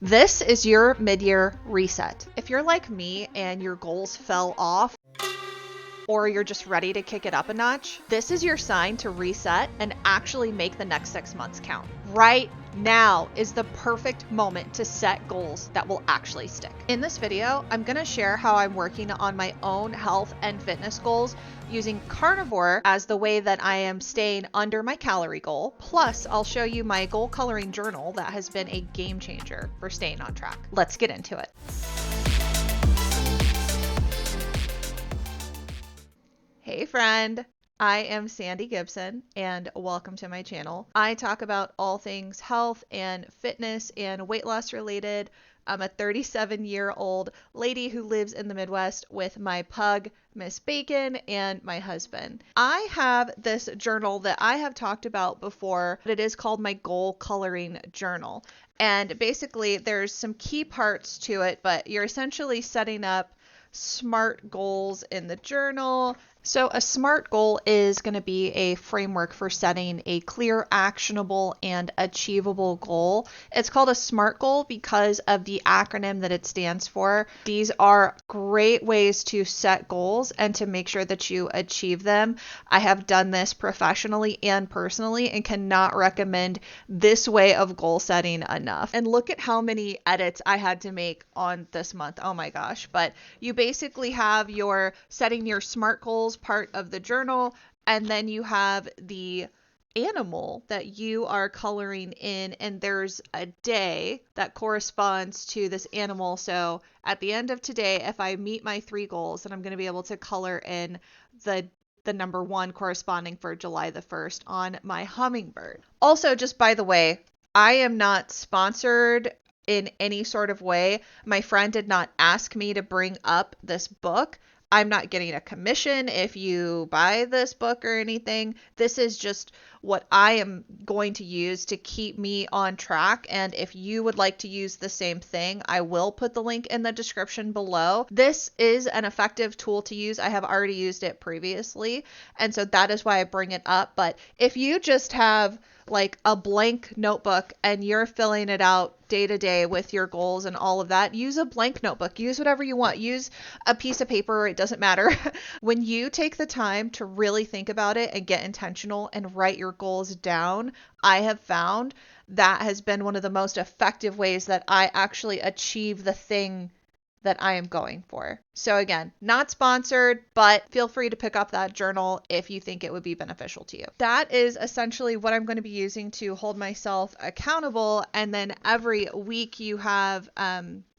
This is your mid-year reset. If you're like me and your goals fell off, or you're just ready to kick it up a notch, this is your sign to reset and actually make the next 6 months count. Right now is the perfect moment to set goals that will actually stick. In this video, I'm going to share how I'm working on my own health and fitness goals using carnivore as the way that I am staying under my calorie goal. Plus, I'll show you my goal coloring journal that has been a game changer for staying on track. Let's get into it. Hey friend, I am Sandy Gibson and welcome to my channel. I talk about all things health and fitness and weight loss related. I'm a 37-year-old lady who lives in the Midwest with my pug, Miss Bacon, and my husband. I have this journal that I have talked about before. It is called my goal coloring journal. And basically there's some key parts to it, but you're essentially setting up SMART goals in the journal. So a SMART goal is going to be a framework for setting a clear, actionable, and achievable goal. It's called a SMART goal because of the acronym that it stands for. These are great ways to set goals and to make sure that you achieve them. I have done this professionally and personally and cannot recommend this way of goal setting enough. And look at how many edits I had to make on this month. Oh my gosh. But you basically have your setting your SMART goals part of the journal, and then you have the animal that you are coloring in, and there's a day that corresponds to this animal. So at the end of today, if I meet my 3 goals, then I'm going to be able to color in the number 1 corresponding for July the 1st on my hummingbird. Also, just by the way, I am not sponsored in any sort of way. My friend did not ask me to bring up this book. I'm not getting a commission if you buy this book or anything. This is just what I am going to use to keep me on track. And if you would like to use the same thing, I will put the link in the description below. This is an effective tool to use. I have already used it previously, and so that is why I bring it up. But if you just have like a blank notebook and you're filling it out day to day with your goals and all of that, use a blank notebook. Use whatever you want. Use a piece of paper. It doesn't matter. When you take the time to really think about it and get intentional and write your goals down, I have found that has been one of the most effective ways that I actually achieve the thing that I am going for. So again, not sponsored, but feel free to pick up that journal if you think it would be beneficial to you. That is essentially what I'm going to be using to hold myself accountable. And then every week you have,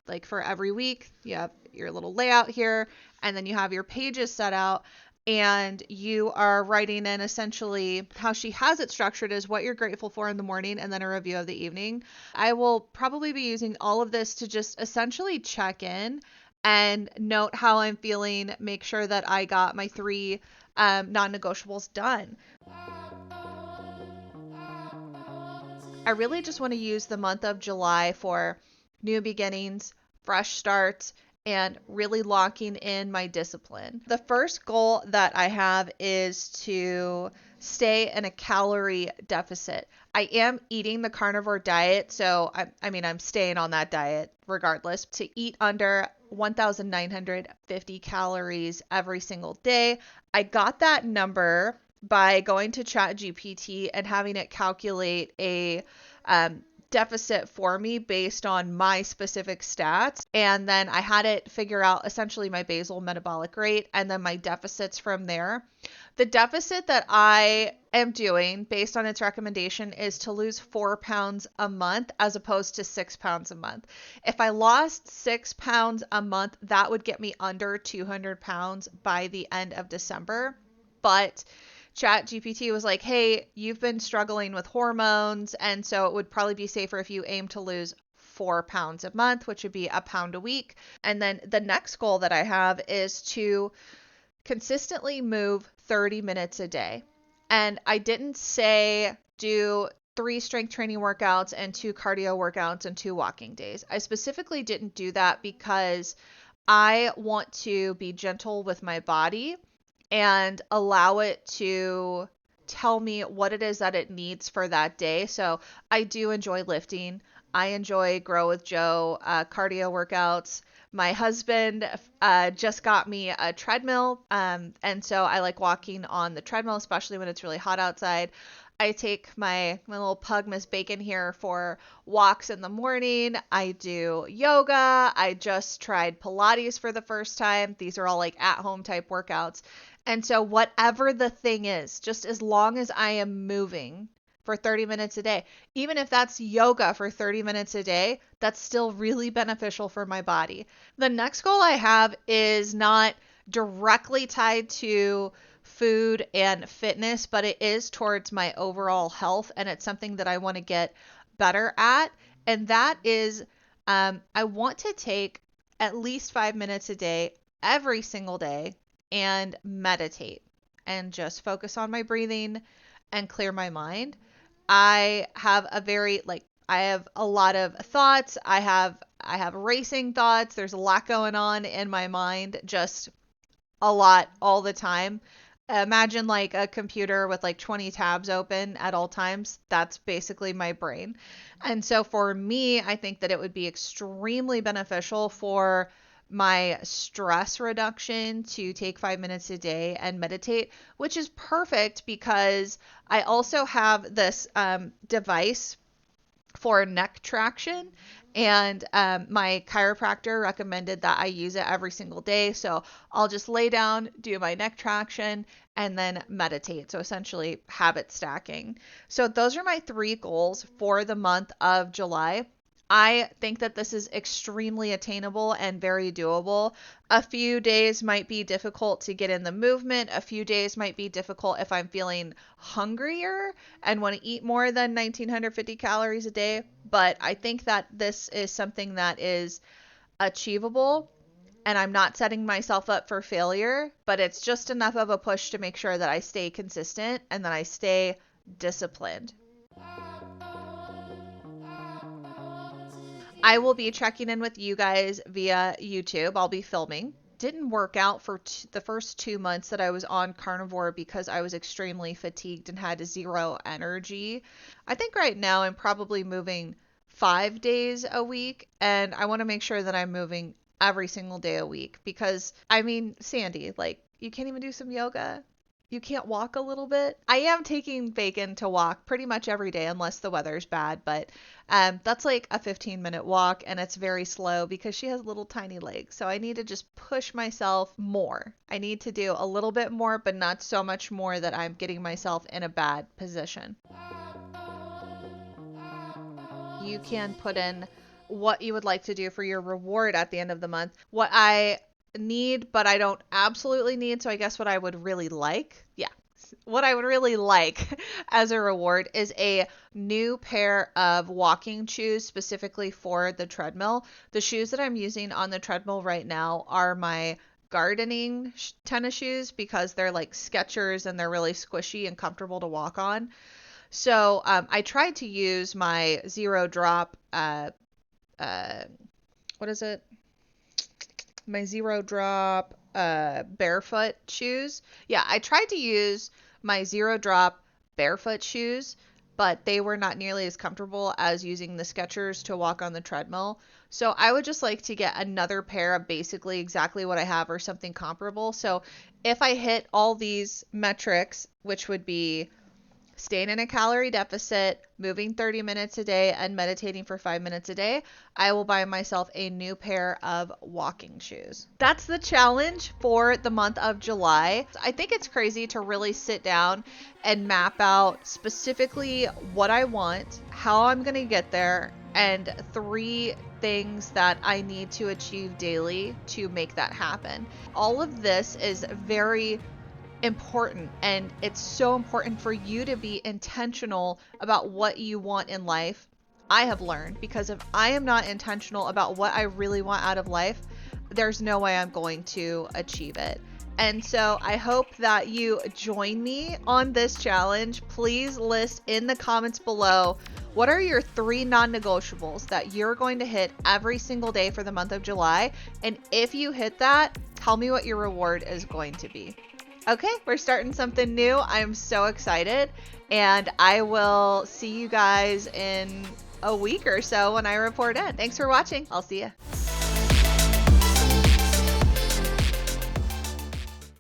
like for every week, you have your little layout here, and then you have your pages set out. And you are writing in essentially how she has it structured is what you're grateful for in the morning and then a review of the evening. I will probably be using all of this to just essentially check in and note how I'm feeling, make sure that I got my 3 non-negotiables done. I really just want to use the month of July for new beginnings, fresh starts, and really locking in my discipline. The first goal that I have is to stay in a calorie deficit. I am eating the carnivore diet, so I'm staying on that diet regardless, to eat under 1,950 calories every single day. I got that number by going to ChatGPT and having it calculate a deficit for me based on my specific stats. And then I had it figure out essentially my basal metabolic rate and then my deficits from there. The deficit that I am doing based on its recommendation is to lose 4 pounds a month as opposed to 6 pounds a month. If I lost 6 pounds a month, that would get me under 200 pounds by the end of December. But ChatGPT was like, hey, you've been struggling with hormones, and so it would probably be safer if you aim to lose 4 pounds a month, which would be a pound a week. And then the next goal that I have is to consistently move 30 minutes a day. And I didn't say do 3 strength training workouts and 2 cardio workouts and 2 walking days. I specifically didn't do that because I want to be gentle with my body and allow it to tell me what it is that it needs for that day. So I do enjoy lifting. I enjoy Grow with Joe cardio workouts. My husband just got me a treadmill, and so I like walking on the treadmill, especially when it's really hot outside. I take my little pug, Miss Bacon, here for walks in the morning. I do yoga. I just tried Pilates for the first time. These are all like at home type workouts. And so, whatever the thing is, just as long as I am moving for 30 minutes a day, even if that's yoga for 30 minutes a day, that's still really beneficial for my body. The next goal I have is not directly tied to food and fitness, but it is towards my overall health, and it's something that I want to get better at. And that is, I want to take at least 5 minutes a day, every single day, and meditate and just focus on my breathing and clear my mind. I have I have a lot of thoughts. I have racing thoughts. There's a lot going on in my mind, just a lot all the time. Imagine like a computer with like 20 tabs open at all times. That's basically my brain. And so for me, I think that it would be extremely beneficial for my stress reduction to take 5 minutes a day and meditate, which is perfect because I also have this device for neck traction. And my chiropractor recommended that I use it every single day. So I'll just lay down, do my neck traction, and then meditate. So essentially habit stacking. So those are my 3 goals for the month of July. I think that this is extremely attainable and very doable. A few days might be difficult to get in the movement. A few days might be difficult if I'm feeling hungrier and want to eat more than 1950 calories a day. But I think that this is something that is achievable, and I'm not setting myself up for failure, but it's just enough of a push to make sure that I stay consistent and that I stay disciplined. I will be checking in with you guys via YouTube. I'll be filming. Didn't work out for the first 2 months that I was on carnivore because I was extremely fatigued and had 0 energy. I think right now I'm probably moving 5 days a week, and I want to make sure that I'm moving every single day a week because, I mean, Sandy, like, you can't even do some yoga? You can't walk a little bit? I am taking Bacon to walk pretty much every day unless the weather's bad, but that's like a 15-minute walk, and it's very slow because she has little tiny legs. So I need to just push myself more. I need to do a little bit more, but not so much more that I'm getting myself in a bad position. You can put in what you would like to do for your reward at the end of the month. What I need, but I don't absolutely need. So I guess what I would really like, what I would really like as a reward is a new pair of walking shoes specifically for the treadmill. The shoes that I'm using on the treadmill right now are my gardening tennis shoes because they're like Skechers and they're really squishy and comfortable to walk on. So I tried to use my zero drop, what is it? My zero drop barefoot shoes. Yeah, I tried to use my zero drop barefoot shoes, but they were not nearly as comfortable as using the Skechers to walk on the treadmill. So I would just like to get another pair of basically exactly what I have or something comparable. So if I hit all these metrics, which would be staying in a calorie deficit, moving 30 minutes a day, and meditating for 5 minutes a day, I will buy myself a new pair of walking shoes. That's the challenge for the month of July. I think it's crazy to really sit down and map out specifically what I want, how I'm going to get there, and 3 things that I need to achieve daily to make that happen. All of this is very important, and it's so important for you to be intentional about what you want in life. I have learned, because if I am not intentional about what I really want out of life, there's no way I'm going to achieve it. And so I hope that you join me on this challenge. Please list in the comments below, what are your 3 non-negotiables that you're going to hit every single day for the month of July? And if you hit that, tell me what your reward is going to be. Okay, we're starting something new. I'm so excited, and I will see you guys in a week or so when I report in. Thanks for watching. I'll see ya.